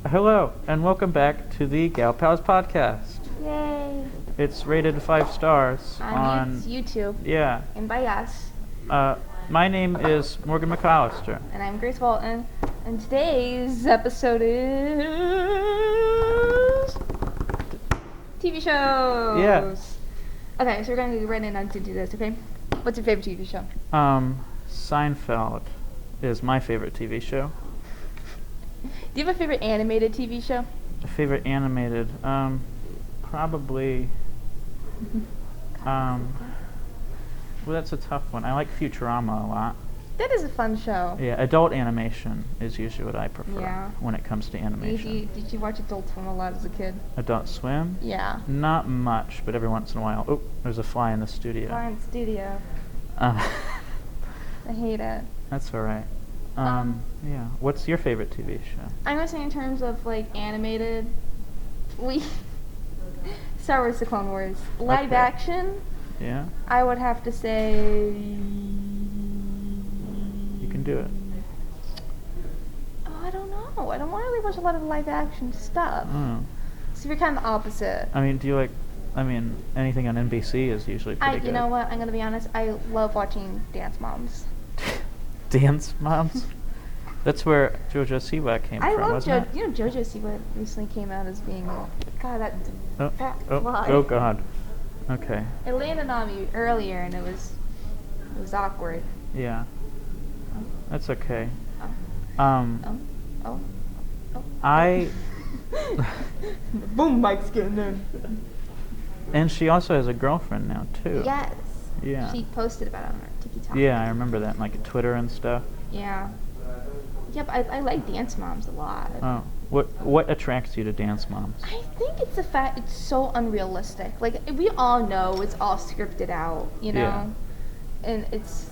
Hello, and welcome back to the GalPals Podcast. Yay! It's rated 5 stars On YouTube. Yeah. And by us. My name is Morgan McAllister. And I'm Grace Walton. And today's episode is TV shows. Yeah. Okay, so we're going to go right in on to do this, okay? What's your favorite TV show? Seinfeld is my favorite TV show. Do you have a favorite animated TV show? A favorite animated, probably, well, that's a tough one. I like Futurama a lot. That is a fun show. Yeah, adult animation is usually what I prefer when it comes to animation. Did you watch Adult Swim a lot as a kid? Adult Swim? Yeah. Not much, but every once in a while. Oh, there's a fly in the studio. Fly in the studio. I hate it. That's alright. Yeah. What's your favorite TV show? I'm gonna say in terms of like animated, Star Wars: The Clone Wars live action. Yeah. I would have to say. You can do it. Oh, I don't know. I don't really watch a lot of live action stuff. Oh. So you're kind of the opposite. I mean, do you like? I mean, anything on NBC is usually pretty good. You know what? I'm gonna be honest. I love watching Dance Moms. Dance Moms? That's where JoJo Siwa came from, wasn't it? You know, JoJo Siwa recently came out as being, God, that fat fly. Oh God. Okay. It landed on me earlier, and it was awkward. Yeah. That's okay. Oh. I. The boom mic's getting in. And she also has a girlfriend now too. Yes. Yeah. She posted about it on her TikTok. Yeah, I remember that, like Twitter and stuff. Yeah. Yep, I like Dance Moms a lot. Oh, what attracts you to Dance Moms? I think it's the fact it's so unrealistic. Like, we all know it's all scripted out, you know? Yeah. And it's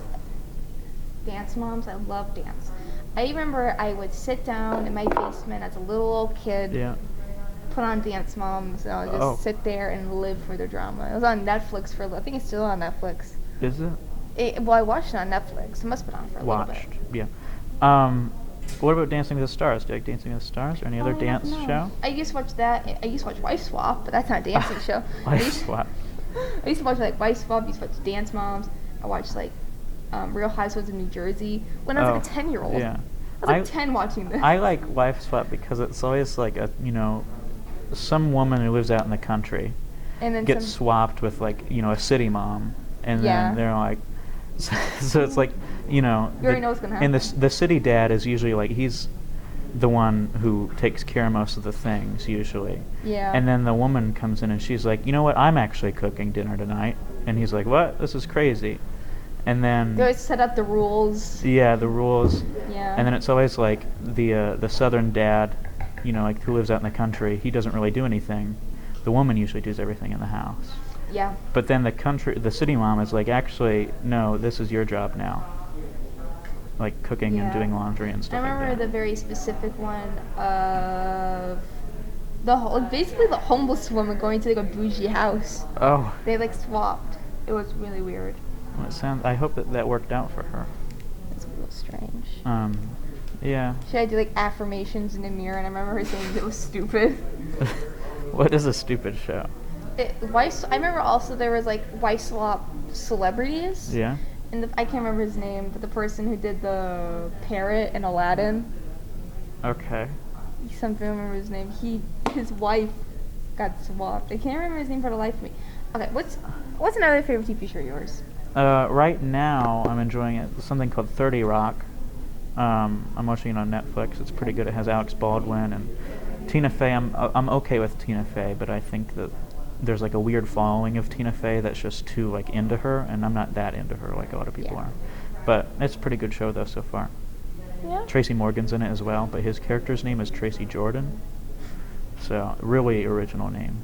Dance Moms. I love dance. I remember I would sit down in my basement as a little old kid. Yeah. Put on Dance Moms, and I would just sit there and live for the drama. It was on Netflix I think it's still on Netflix. Is it? Well, I watched it on Netflix. It must have been on for a little bit. Yeah. What about Dancing with the Stars? Do you like Dancing with the Stars or any other dance show? I used to watch that. I used to watch Wife Swap, but that's not a dancing show. Wife Swap. I used to watch like Wife Swap. I used to watch Dance Moms. I watched like Real Housewives of New Jersey when I was like a 10-year-old. Yeah. I was like 10 watching this. I like Wife Swap because it's always like some woman who lives out in the country and then gets swapped with like, a city mom, and then they're like, so it's like, you already know what's gonna happen. And the city dad is usually like, he's the one who takes care of most of the things usually. Yeah. And then the woman comes in and she's like, you know what, I'm actually cooking dinner tonight. And he's like, what? This is crazy. And then they always set up the rules. Yeah, the rules. Yeah. And then it's always like the southern dad, like who lives out in the country, he doesn't really do anything. The woman usually does everything in the house. Yeah. But then the city mom is like, actually, no, this is your job now. Like cooking and doing laundry and stuff. I remember like that. the very specific one of basically the homeless woman going to like a bougie house. Oh. They like swapped. It was really weird. Well, I hope that worked out for her. It's a little strange. Yeah. She had to do like affirmations in the mirror, and I remember her saying it was stupid. What is a stupid show? I remember also there was like Wife Swap celebrities. Yeah. And I can't remember his name, but the person who did the parrot in Aladdin. Okay. Something, I remember his name. His wife got swapped. I can't remember his name for the life of me. Okay, what's another favorite TV show of yours? Right now, I'm enjoying it. Something called 30 Rock. I'm watching it on Netflix. It's pretty good. It has Alex Baldwin and Tina Fey. I'm okay with Tina Fey, but I think that there's like a weird following of Tina Fey that's just too like into her, and I'm not that into her like a lot of people are. But it's a pretty good show though so far. Yeah. Tracy Morgan's in it as well, but his character's name is Tracy Jordan. So really original name.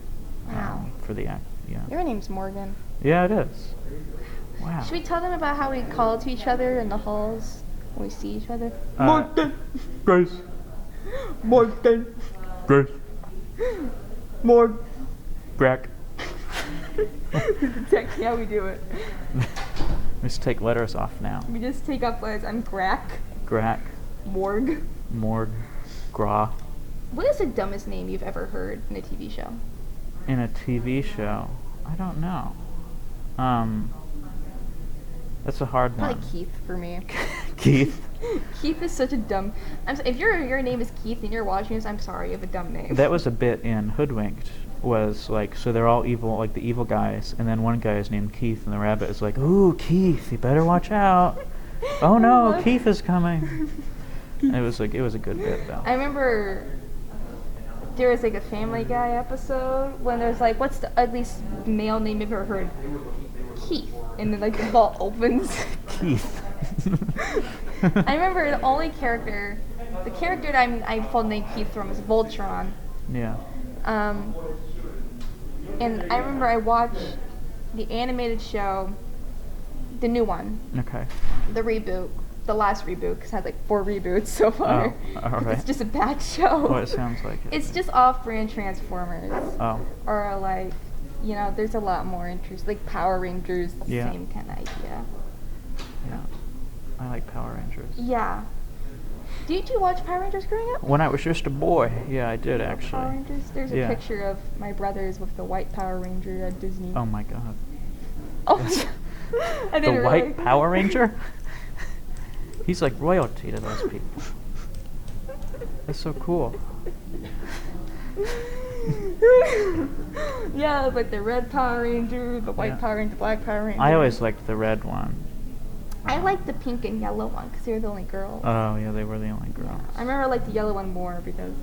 Wow. For the act. Yeah. Your name's Morgan. Yeah, it is. Wow. Should we tell them about how we call to each other in the halls when we see each other? Morgan. Grace. Morgan. Grace. Morgan. Grack. That's exactly how we do it. Let's take letters off now. We just take up letters. I'm Grack. Grack. Morg. Morg. Gra. What is the dumbest name you've ever heard in a TV show? In a TV show, I don't know. That's a hard one. Probably Keith for me. Keith. Keith is such a dumb. If your name is Keith and you're watching this, I'm sorry, you have a dumb name. That was a bit in Hoodwinked. Was like, so they're all evil, like the evil guys, and then one guy is named Keith, and the rabbit is like, "Ooh, Keith, you better watch out! Oh no, Keith is coming!" And it was a good bit though. I remember there was like a Family Guy episode when there's like, what's the ugliest male name you've ever heard? Keith. And then like the vault opens. Keith. I remember the only character, that I pulled named Keith from was Voltron. Yeah. And I remember I watched the animated show, the new one. Okay. The reboot. The last reboot, because it had like 4 reboots so far. Oh, alright. It's just a bad show. Well, it sounds like it. It's just off-brand Transformers. Oh. Or like, there's a lot more interest, like Power Rangers, Yeah. same kind of idea. Yeah. I like Power Rangers. Yeah. Did you watch Power Rangers growing up? When I was just a boy, yeah, I did actually. Power Rangers? There's a Yeah. picture of my brothers with the white Power Ranger at Disney. Oh my god. Oh, I The didn't White really- Power Ranger? He's like royalty to those people. That's so cool. Yeah, like the red Power Ranger, the white Yeah. Power Ranger, black Power Ranger. I always liked the red one. I liked the pink and yellow one because they were the only girls. Oh yeah, they were the only girls. I remember I liked the yellow one more because,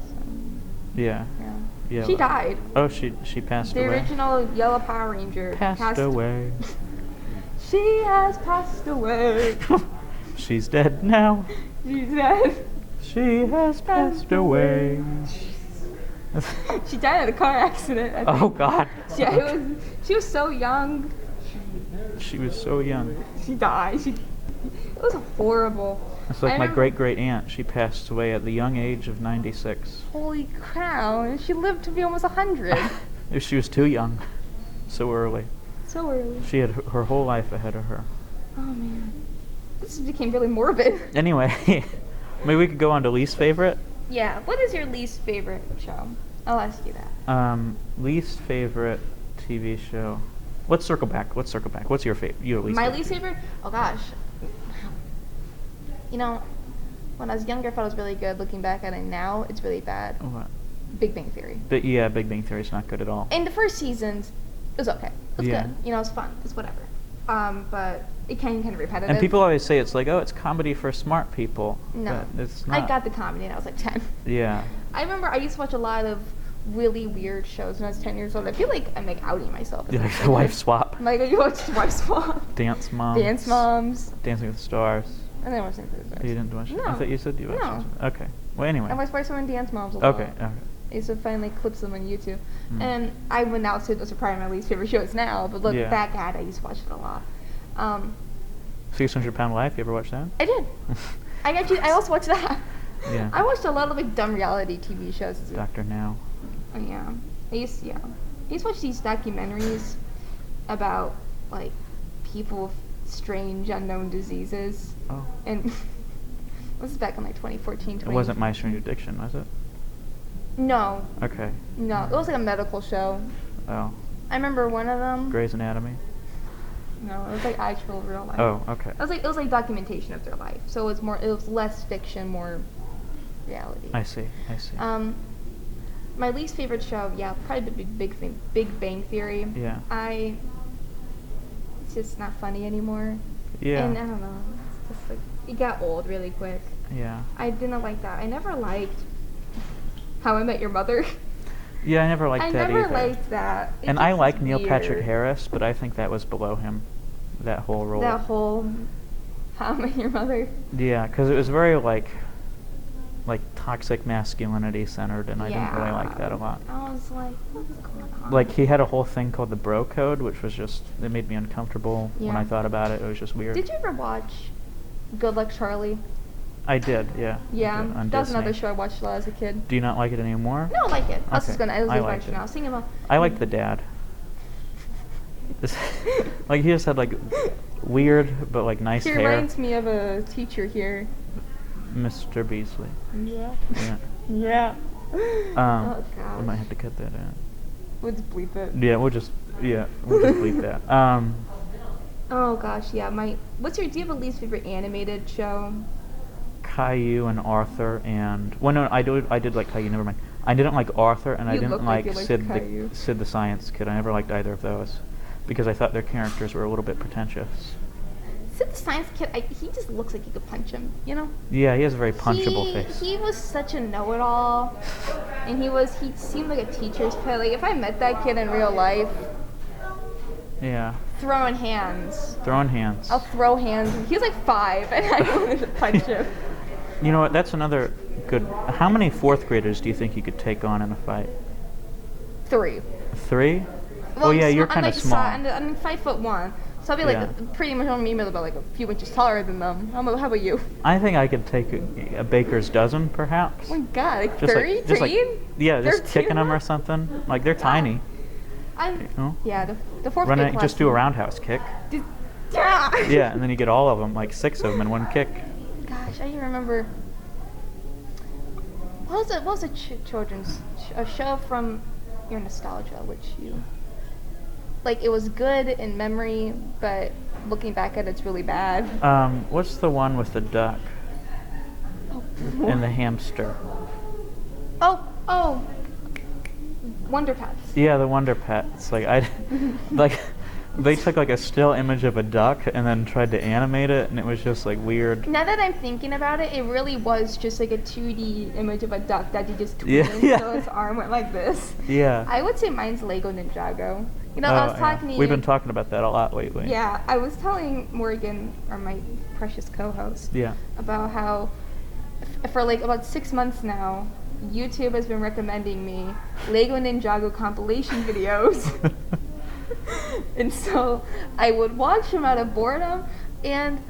Yeah. yeah. Yeah. She died. Oh, she passed The away. original yellow Power Ranger Passed away. She has passed away. She's dead now. She's dead. She has passed away. She died in a car accident. I think. Oh God. Yeah, she was so young. She was so young. She died. It was horrible. It's like I my remember- great aunt. She passed away at the young age of 96. Holy cow! She lived to be almost 100. She was too young. So early. So early. She had her whole life ahead of her. Oh man, this became really morbid. Anyway, maybe we could go on to least favorite. Yeah. What is your least favorite show? I'll ask you that. Least favorite TV show. Let's circle back. What's your favorite? Your least. My favorite least TV? favorite? Oh gosh. When I was younger, I thought it was really good. Looking back at it now, it's really bad. What? Big Bang Theory. But yeah, Big Bang Theory's not good at all. In the first seasons, it was okay. It was Yeah. good. It was fun. It's whatever. But it kind of repetitive. And people always say it's like, oh, it's comedy for smart people. No. But it's not. I got the comedy and I was like 10. Yeah. I remember I used to watch a lot of really weird shows when I was 10 years old. I feel like I'm like outing myself. Yeah, like the wife swap. I'm like, you watch Wife Swap. Dance Moms. Dance Moms. Dancing with the Stars. And then I watched Dance with the Stars. You didn't watch it? No. I thought you said you watched No. it. Okay. Well, anyway. I watched Wife Swap and Dance Moms a lot. Okay. Okay. I used to find like clips of them on YouTube. Mm. And I would now say those are probably my least favorite shows now, but look Yeah. back at it, I used to watch it a lot. 600 Pound Life, you ever watch that? I did. I also watched that. Yeah. I watched a lot of like dumb reality TV shows. Dr. Now. Yeah. I used to watch these documentaries about like people with strange unknown diseases. Oh. And this is back in like 2014, It wasn't My Strange Addiction, was it? No. Okay. No. It was like a medical show. Oh. I remember one of them. Grey's Anatomy? No, it was like actual real life. Oh, okay. It was like documentation of their life. So it was less fiction, more reality. I see. My least favorite show, yeah, probably Big Bang Theory. Yeah. It's just not funny anymore. Yeah. And I don't know, it's just like it got old really quick. Yeah. I didn't like that. I never liked How I Met Your Mother. Yeah, I never liked that either. I never liked that. It And I just like was Neil Patrick weird. Harris, but I think that was below him, that whole role. That whole How I Met Your Mother. Yeah, because it was very like toxic masculinity centered, and I didn't really like that a lot. I was like, what's going on? Like he had a whole thing called the Bro Code, which was just it made me uncomfortable when Yeah. I thought about it. It was just weird. Did you ever watch Good Luck Charlie? I did, yeah. Yeah, I did, on that was Disney. another show I watched a lot as a kid. Do you not like it anymore? No, I like it. I was Okay, just gonna. I was I just liked watching it. now. I was thinking about. I liked the dad. Like he just had like weird but like nice He hair. reminds me of a teacher here. Mr. Beasley. Yeah. Yeah. Yeah. Oh We gosh. might have to cut that out. We'll just bleep it. Yeah, we'll just bleep that. Oh gosh, yeah. Do you have a least favorite animated show? Caillou and Arthur and no, I did like Caillou. Never mind. I didn't like Arthur, and I You didn't look like like you liked Caillou. Sid the Science Kid. I never liked either of those because I thought their characters were a little bit pretentious. Sid the Science Kid, he just looks like you could punch him, you know? Yeah, he has a very punchable face. He was such a know-it-all, and he seemed like a teacher's pet. Like, if I met that kid in real life, Yeah, throwing hands. throwing hands. I'll throw hands. He was like 5, and I wanted to punch him. You know what? That's another good. How many fourth graders do you think you could take on in a fight? 3. 3? Oh yeah, you're kind of small. I'm 5'1", so I'll be like pretty much on me, about like a few inches taller than them. How about you? I think I could take a baker's dozen, perhaps. Oh my god, like Just 30? just kicking them or something. Like they're tiny. Yeah, the fourth Run grade it, class. just do a roundhouse kick. Yeah. Yeah, and then you get all of them, like 6 of them in one kick. Gosh, I even remember. What was a children's a show from your nostalgia, which you like? It was good in memory, but looking back at it's really bad. What's the one with the duck and the hamster? Oh, Wonder Pets. Yeah, the Wonder Pets. They took like a still image of a duck and then tried to animate it, and it was just like weird. Now that I'm thinking about it, it really was just like a 2D image of a duck that you just tweened, Yeah. so its arm went like this. Yeah. I would say mine's Lego Ninjago. You know, I was talking to you. We've been talking about that a lot lately. Yeah, I was telling Morgan, or my precious co-host, Yeah. about how for like about 6 months now, YouTube has been recommending me Lego Ninjago compilation videos. And so I would watch them out of boredom, and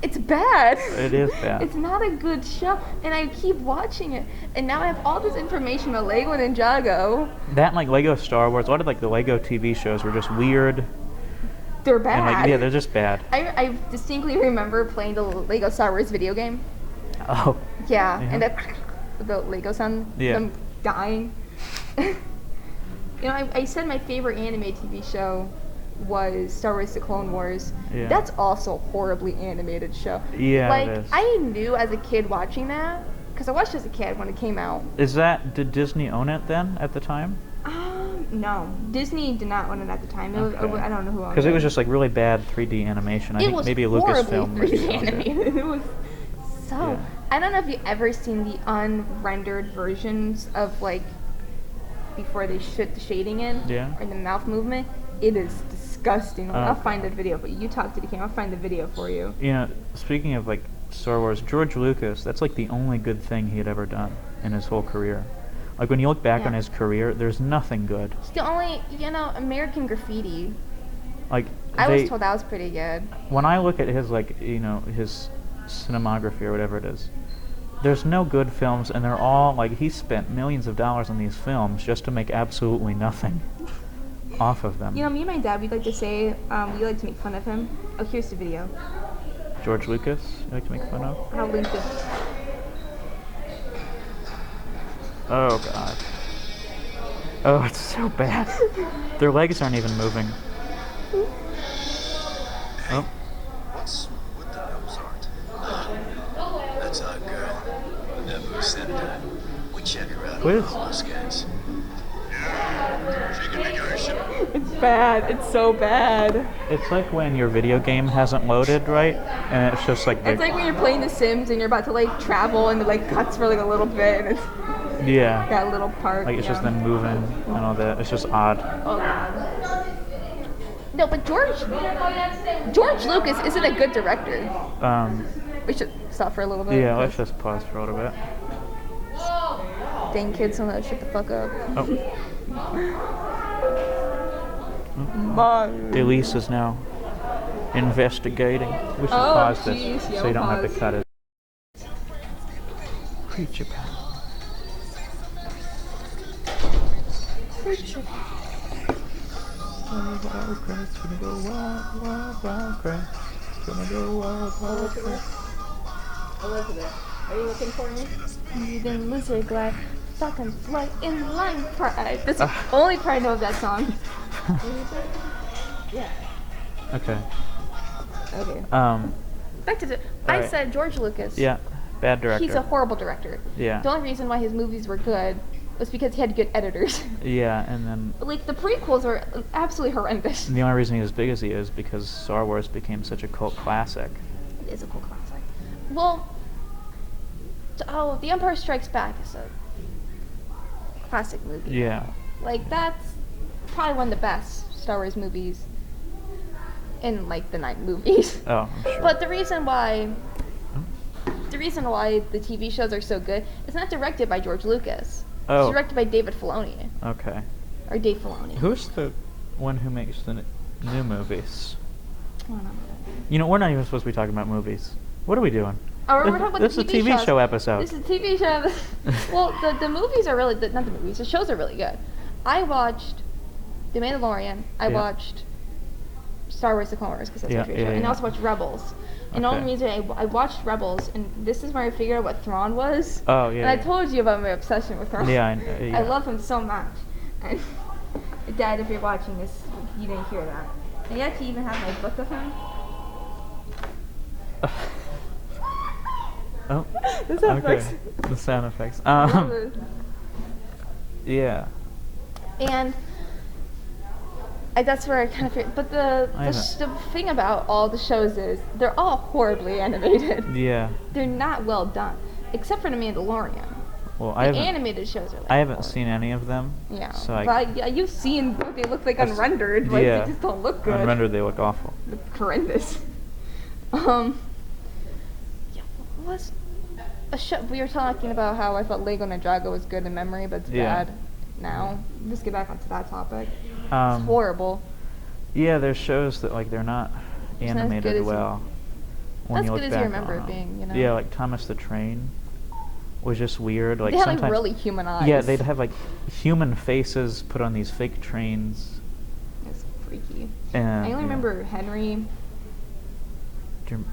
it's bad. It is bad. It's not a good show, and I keep watching it, and now I have all this information about Lego Ninjago. That and like Lego Star Wars, a lot of like the Lego TV shows were just weird. They're bad. And like, yeah, they're just bad. I distinctly remember playing the Lego Star Wars video game. Oh. Yeah, Yeah. and the Lego sound, Yeah. them dying. You know, I said my favorite anime TV show was Star Wars: The Clone Wars. Yeah. That's also a horribly animated show. Yeah, like, it is. I knew as a kid watching that, because I watched it as a kid when it came out. Did Disney own it then at the time? No. Disney did not own it at the time. It was, Okay. I don't know who owned it. Because it was just like really bad 3D animation. I It think was maybe horribly Lucasfilm 3D owned it. animated. It was so... Yeah. I don't know if you've ever seen the unrendered versions of, like, before they put the shading in, Yeah. or the mouth movement. It is disgusting. I'll Okay. find the video, but you talk to the camera. I'll find the video for you. You know, speaking of like Star Wars, George Lucas, that's like the only good thing he had ever done in his whole career. Like when you look back on Yeah. his career, there's nothing good. It's the only, American Graffiti. Like I was told that was pretty good. when I look at his his cinematography or whatever it is, there's no good films, and they're all like he spent millions of dollars on these films just to make absolutely nothing off of them. You know, me and my dad, we'd like to say, we like to make fun of him. Oh, here's the video. George Lucas, you like to make fun of? I'll link it. Oh god. Oh, it's so bad. Their legs aren't even moving. Oh. What's with the nose art? That's our girl. Never said that. We check her out What on is- all the scans. Yeah, she can make our show. It's bad. It's so bad. It's like when your video game hasn't loaded right, and it's just like It's like when you're playing The Sims and you're about to like travel and it like cuts for like a little bit and it's yeah, that little part. like it's just yeah. them moving and all that. It's just odd. Oh god. No, but George Lucas isn't a good director. We should stop for a little bit. Yeah, let's just pause for a little bit. Dang kids, don't let us shut the fuck up. Oh, Mom. Elise is now investigating. We should Oh, pause jeez, this yeah, so you don't have to pause. cut it. Preacher power. Preacher. Wild, wild Christ, gonna go wild, wild, wild Christ. Gonna go wild, wild Christ. Elizabeth. Are you looking for me? You didn't lizard glad. Fucking fly in line pride. That's the only part I know of that song. Yeah. Okay. Okay. Back to the. I Alright. said George Lucas. Yeah. Bad director. He's a horrible director. Yeah. The only reason why his movies were good was because he had good editors. Yeah, and then Like, the prequels are absolutely horrendous. the only reason he's as big as he is because Star Wars became such a cult classic. It is a cool classic. Well, The Empire Strikes Back is a classic movie. Yeah. Like, that's probably one of the best Star Wars movies in, like, the 9 movies. Oh, I'm sure. But the reason why the TV shows are so good is not directed by George Lucas. Oh. It's directed by David Filoni. Okay. Or Dave Filoni. Who's the one who makes the new movies? I don't know. You know, we're not even supposed to be talking about movies. What are we doing? Oh, we're talking about This the is a TV TV shows. show episode. This is a TV show. Well, the movies are really, not the movies, the shows are really good. I watched The Mandalorian. I Yeah. watched Star Wars: The Clone Wars because that's my favorite show. yeah, And I yeah. also watched Rebels. And the Okay. only reason I watched Rebels, and this is where I figured out what Thrawn was. Oh, yeah. And I told you about my obsession with Thrawn. Yeah, yeah. I love him so much. And Dad, if you're watching this, you didn't hear that. And you actually even have my book of him. Oh. The sound Okay. effects. The sound effects. Yeah. And that's where I kind of figured. But the thing about all the shows is they're all horribly animated. Yeah. They're not well done, except for The Mandalorian. Well, The animated shows are like I haven't horrible. seen any of them. Yeah. So But yeah, you've seen what they look like unrendered. Like, yeah. they just don't look good. Unrendered, they look awful. They look horrendous. Yeah, what was a show? We were talking about how I thought Lego Ninjago was good in memory, but it's Yeah. bad now. Let's get back onto that topic. It's Um, horrible. Yeah, there's shows that like they're not not as good animated as well. When Not as you look good as you back remember on it being, you know? Yeah, like Thomas the Train was just weird. Like They had sometimes like really human eyes. Yeah, they'd have like human faces put on these fake trains. It's freaky. And I only yeah. remember Henry.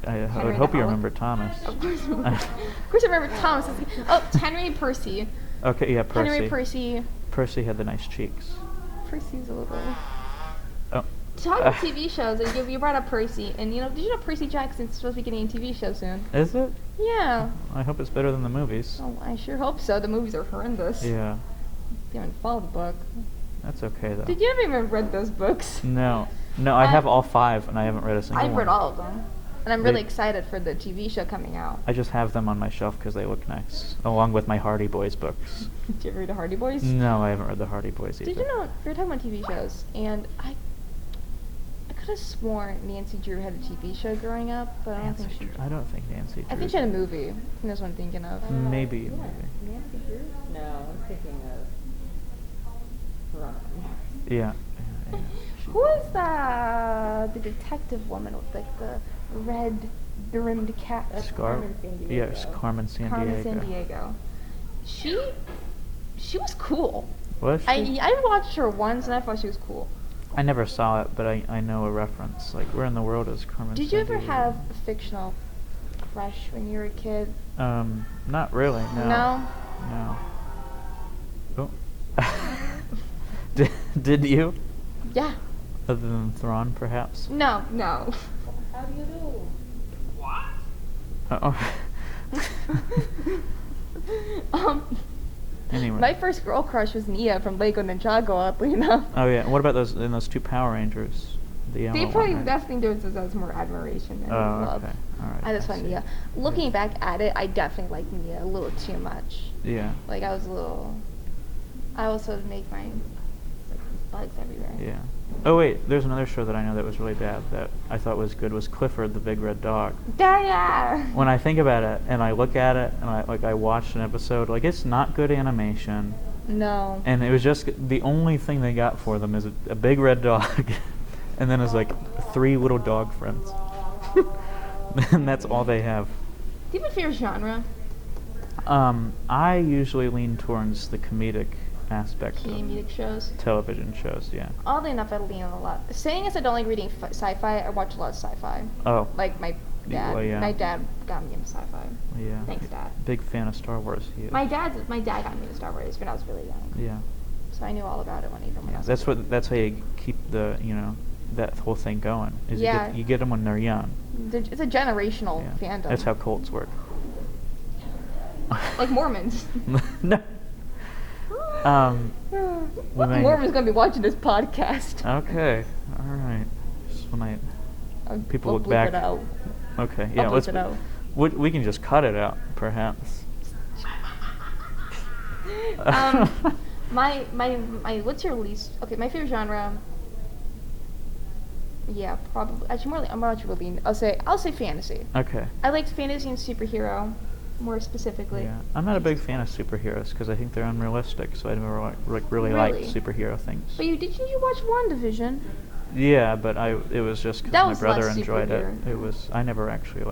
I Henry would the hope you Howler. remember Thomas. Of course, of course I remember Thomas. Oh, Henry Percy. Okay, yeah, Percy. Henry Percy. Percy had the nice cheeks. Percy's a little. Oh. Talking about TV shows, and you brought up Percy, and you know, did you know Percy Jackson's supposed to be getting a TV show soon? Is it? Yeah. I hope it's better than the movies. Oh, I sure hope so. The movies are horrendous. Yeah. You haven't followed the book. That's okay though. Did you ever even read those books? No. No, I have all 5 and I haven't read a single I've one. read all of them, and I'm really They- excited for the TV show coming out. I just have them on my shelf because they look nice, along with my Hardy Boys books. Did you ever read the Hardy Boys? No, I haven't read the Hardy Boys either. Did you know we were talking about TV shows, and I could have sworn Nancy Drew had a TV show growing up, but I don't think she. I don't think Nancy. I think she had a movie. I think that's what I'm thinking of. Maybe. Nancy Drew? No, I'm thinking of Veronica Mars. Yeah. Yeah. Who is the detective woman with like the red rimmed cap? That's Scar- Carmen Sandiego. Yes, Carmen Sandiego. Carmen Sandiego. She was cool. Was she? I watched her once and I thought she was cool. I never saw it, but I know a reference. Like, where in the world is Carmen Did you ever Sandiego? have a fictional crush when you were a kid? Not really, no. No? No. Oh. Did you? Yeah. Other than Thrawn, perhaps? No. How do you do? Uh-oh. Anyway. My first girl crush was Nia from Lego Ninjago, oddly enough. Oh yeah. What about those 2 Power Rangers? The yellow They one, probably right? best thing to do is as more admiration than Oh, love. okay. All right. I just I find see. Nia. Looking back at it, I definitely like Nia a little too much. Yeah. Like I also make my bugs everywhere. Yeah. Oh wait, there's another show that I know that was really bad that I thought was good was Clifford the Big Red Dog. Yeah. When I think about it and I look at it and I watched an episode, like it's not good animation. No. And it was just the only thing they got for them is a big red dog, and then it's like 3 little dog friends, and that's all they have. Do you have a favorite genre? I usually lean towards the comedic aspect Comedic shows. of television shows. Yeah. Oddly enough, I lean on a lot. Saying as I don't like reading sci-fi, I watch a lot of sci-fi. Oh. Like my Dad. Well, yeah. My dad got me into sci-fi. Yeah. Thanks, Dad. Big fan of Star Wars. He is. My dad got me into Star Wars when I was really young. Yeah. So I knew all about it when I Yeah. was That's little. what. That's how you keep that whole thing going. Is Yeah. you get them when they're young. It's a generational Yeah. fandom. That's how cults work. Like Mormons. No. What may- Mormon's gonna be watching this podcast? Okay. All right. Just when people We'll look bleep back. It out. Okay. Yeah. I'll bleep it out. We can just cut it out, perhaps. My what's your least? Okay, my favorite genre. Yeah, probably. Actually, I'm not really. I'll say fantasy. Okay. I like fantasy and superhero, more specifically. Yeah, I'm not a big fan of superheroes because I think they're unrealistic. So I never really liked Really? superhero things. But didn't you watch WandaVision? Yeah, but it was just That because my was brother less enjoyed it. superhero. I never actually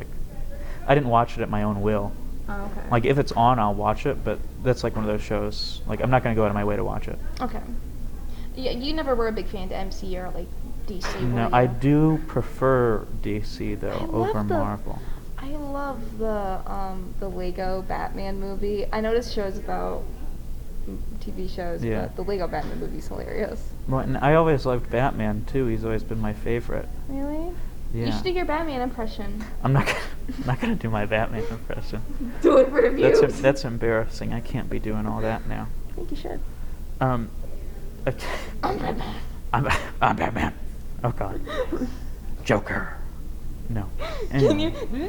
I didn't watch it at my own will. Oh, okay. Like if it's on, I'll watch it, but that's like one of those shows. Like I'm not gonna go out of my way to watch it. Okay. Yeah, you never were a big fan of MC or like DC. No, were I you? do prefer DC though I over love Marvel. I love the Lego Batman movie. I know this show's about TV shows, Yeah. but the Lego Batman movie's hilarious. Well, and I always loved Batman too. He's always been my favorite. Really? Yeah. You should do your Batman impression. I'm not gonna do my Batman impression. Do it for the views. That's embarrassing. I can't be doing all that now. I think you should. I'm Batman. I'm Batman. Oh God. Joker. No. Didn't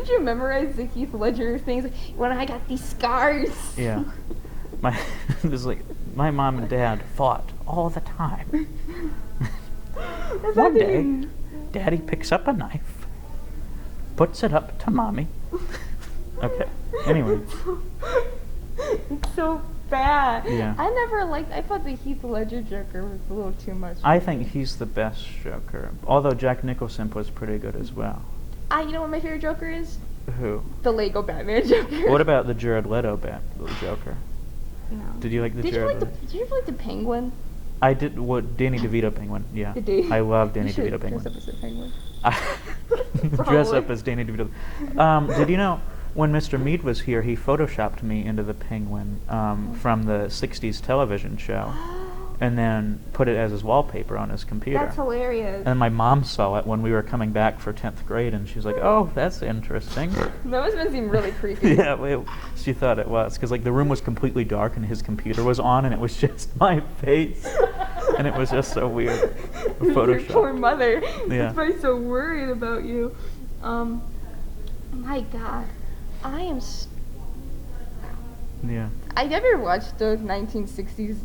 you memorize the Heath Ledger things? Like, when I got these scars. Yeah. It was like my mom and dad fought all the time. One day, Daddy picks up a knife, puts it up to Mommy. Okay. Anyway. It's so bad. Yeah. I thought the Heath Ledger Joker was a little too much. I think he's the best Joker. Although Jack Nicholson was pretty good as well. You know what my favorite Joker is? Who? The Lego Batman Joker. What about the Jared Leto Joker? No. Did you like the Did you Jared like Leto? Did you ever like the Penguin? I did. What? Danny DeVito Penguin. Yeah. Did you? I love Danny You should DeVito Penguin. dress up as a penguin. Dress Probably. up as Danny DeVito. Did you know when Mr. Mead was here, he photoshopped me into the penguin from the '60s television show, and then put it as his wallpaper on his computer. That's hilarious. And my mom saw it when we were coming back for 10th grade, and she's like, "Oh, that's interesting." That must have seemed really creepy. Yeah, she thought it was because like the room was completely dark and his computer was on, and it was just my face, and it was just so weird. Your Photoshop. poor mother. Yeah. She's probably so worried about you. My God, I am. Yeah. I never watched those 1960s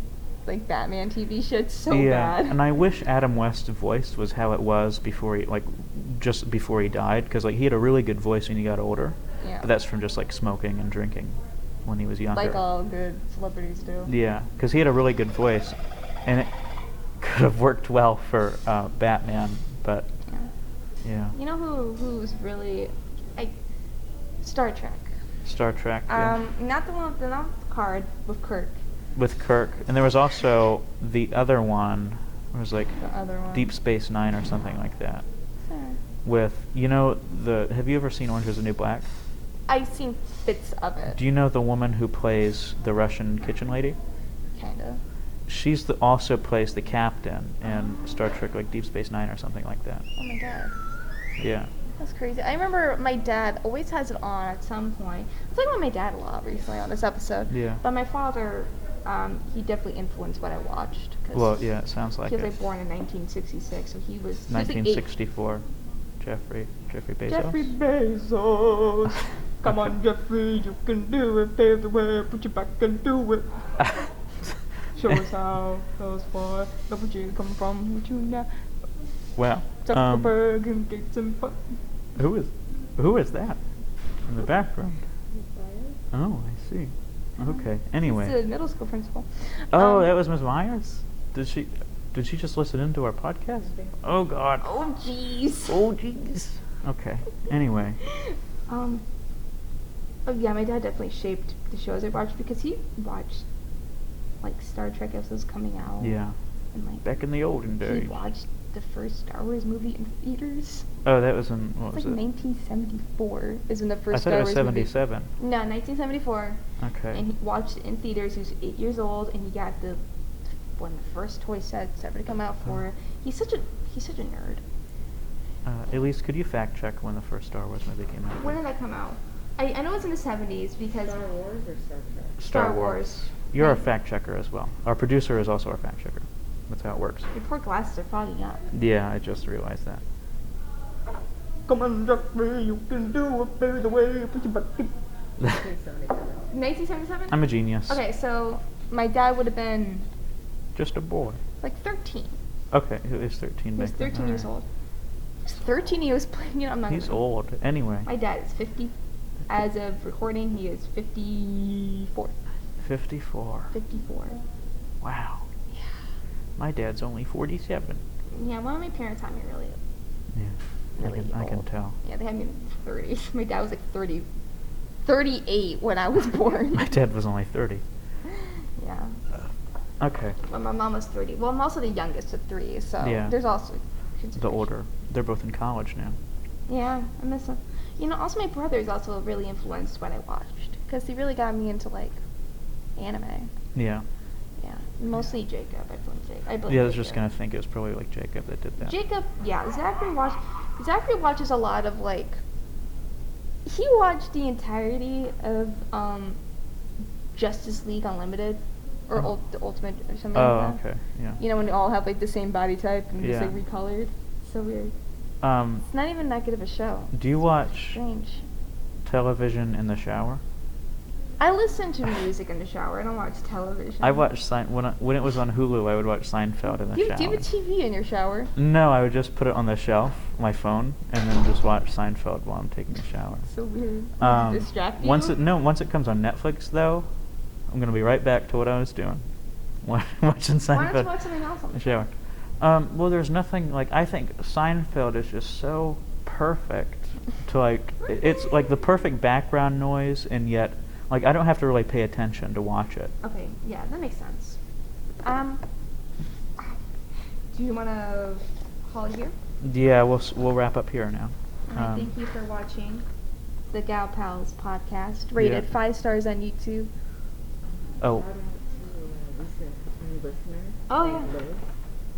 like Batman TV shit so Yeah, bad. and I wish Adam West's voice was how it was before just before he died, because like he had a really good voice when he got older. Yeah. But that's from just like smoking and drinking when he was younger. Like all good celebrities do. Yeah, because he had a really good voice, and it could have worked well for Batman, but Yeah. yeah. You know who's really Star Trek. Star Trek. Yeah. Not the one with the card with Kirk. With Kirk, and there was also the other one. It was like The other one. Deep Space Nine or something like that. Sure. With have you ever seen Orange Is the New Black? I've seen bits of it. Do you know the woman who plays the Russian kitchen lady? Kinda. She's also plays the captain in Star Trek, like Deep Space Nine or something like that. Oh my God. Yeah. That's crazy. I remember my dad always has it on at some point. I was talking about my dad a lot recently on this episode. Yeah. But my father, he definitely influenced what I watched. 'Cause Well, yeah, it sounds like he was it. like born in 1966, so he was like 1964. Jeffrey Bezos. Jeffrey Bezos. Come on, Jeffrey, you can do it. Pave the way, put your back and do it. Show us how, tell us why. Look where you come from, what you now. Wow. Zuckerberg and Gates and Who is that in the background? Oh, I see. Okay. Anyway. He's the middle school principal. Oh, that was Ms. Myers? Did she just listen into our podcast? Oh God. Oh, jeez. Oh jeez. Okay. Anyway. Oh yeah, my dad definitely shaped the shows I watched because he watched like Star Trek episodes coming out. Yeah. And like Back in the olden he days. watched the first Star Wars movie in theaters. Oh, that was in, what It's was like it? 1974 is when the I first thought Star it was Wars movie. 77. No, 1974. Okay. And he watched it in theaters. He was 8 years old, and he got one of the first toy sets ever to come out for. Oh. He's such a nerd. Elise, could you fact check when the first Star Wars movie came out? When did that come out? I know it's in the 70s because Star Wars or Star Trek? Star Wars. You're a fact checker as well. Our producer is also a fact checker. That's how it works. your poor glasses are fogging up. Yeah, I just realized that. Come on, me, you can do it, baby, the way you put your butt. 1977? I'm a genius. Okay, so my dad would have been Just a boy. like 13. Okay, he was 13 He was back then. 13 years Alright. old. He was 13, he was playing, I'm not He's gonna- old. Anyway, My dad is 50. As of recording, he is 54. 54. 54. Wow. Yeah. My dad's only 47. Yeah, one of my parents had me really, Yeah, really I can old. tell. Yeah, they had me in the 30s. My dad was like 38 when I was born. My dad was only 30. Yeah. Okay. Well, my mom was 30. Well, I'm also the youngest of 3, so Yeah. there's also The consideration. older. They're both in college now. Yeah, I miss him. You know, also my brother is also really influenced what I watched because he really got me into like anime. Yeah. Yeah, mostly Jacob. I blame Jacob. Yeah, I was just gonna think it was probably like Jacob that did that. Jacob, yeah. Zachary watches a lot of like. He watched the entirety of Justice League Unlimited, or Oh. the Ultimate or something Oh, like that. okay. Yeah. You know when they all have like the same body type and just Yeah. like recolored. So weird. Um, It's not even that good of a show. do you watch Strange. television in the shower? I listen to music in the shower. I don't watch television. I watched when it was on Hulu. I would watch Seinfeld in the Do you shower. have a TV in your shower? No, I would just put it on the shelf, my phone, and then just watch Seinfeld while I'm taking a shower. So weird. Does it distract you? Once it comes on Netflix though, I'm gonna be right back to what I was doing, watching Seinfeld. Why don't you watch something else on in the the shower? Well, there's nothing like I think Seinfeld is just so perfect to like it's like the perfect background noise, and yet like I don't have to really pay attention to watch it. Okay, yeah, that makes sense. Do you want to call it here? Yeah, we'll wrap up here now. Alright, thank you for watching the GalPals Podcast. Rated Yeah. 5 stars on YouTube. Oh, Shout out to recent new listeners. Oh, yeah. Liz.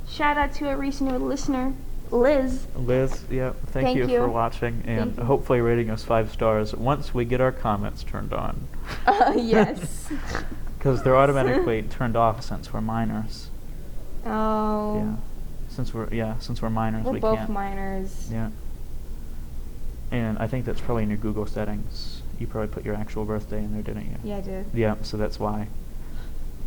Shout out to a recent new listener, Liz. Liz, yeah, thank Thank you you. for watching and Thank you. hopefully rating us 5 stars once we get our comments turned on. Yes. Because they're automatically turned off since we're minors. Oh. Yeah. Since we're minors, We're we both can't. minors. Yeah. And I think that's probably in your Google settings. You probably put your actual birthday in there, didn't you? Yeah, I did. Yeah, so that's why.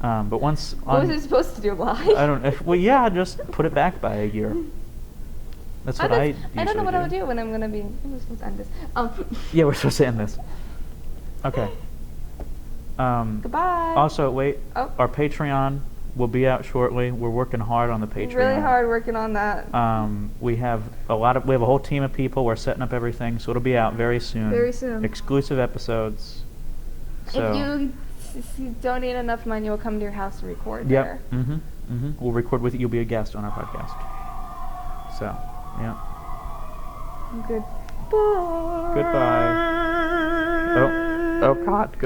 But once What on, was it supposed to do? Lie? I don't. Well, yeah, just put it back by a year. That's what I I don't know what I would usually do when I'm gonna be. Let's end this. Yeah, we're supposed to end this. Okay. Goodbye. Also, wait. Oh. Our Patreon will be out shortly. We're working hard on the Patreon. Really hard working on that. We have a whole team of people. We're setting up everything, so it'll be out very soon. Very soon. Exclusive episodes. So. If you donate enough money, we'll come to your house and record Yep. there. We'll record with you. You'll be a guest on our podcast. So, yeah. Goodbye. Goodbye. Oh God. Good.